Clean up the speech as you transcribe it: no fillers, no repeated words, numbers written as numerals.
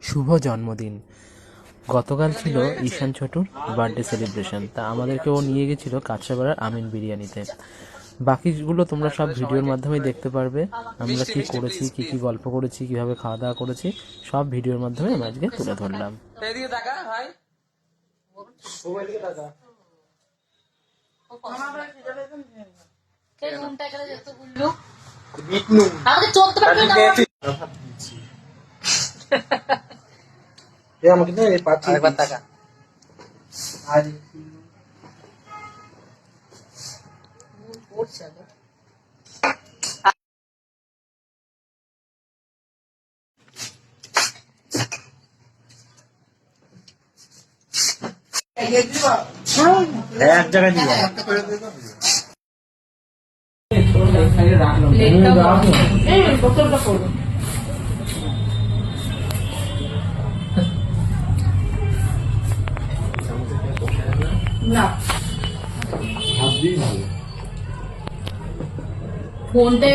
শুভ জন্মদিন। গতকাল ছিল ঈশান ছোটুর বার্থডে সেলিব্রেশন, তা আমাদেরকে ও নিয়ে গেছিল কাঁচরাপাড়ার আমিন বিরিয়ানিতে। বাকিগুলো তোমরা সব ভিডিওর মাধ্যমেই দেখতে পারবে। আমরা কি করেছি, কি কি গল্প করেছি, কিভাবে খাওয়া দাওয়া করেছি, সব ভিডিওর মাধ্যমে আমরা আজকে তুলে ধরলাম। আমাকে না এই পাচ্ছি আরেকবার টাকা আর পড়ছে না এক জায়গায় দিয়ে বোতলটা করবো না ফোনটা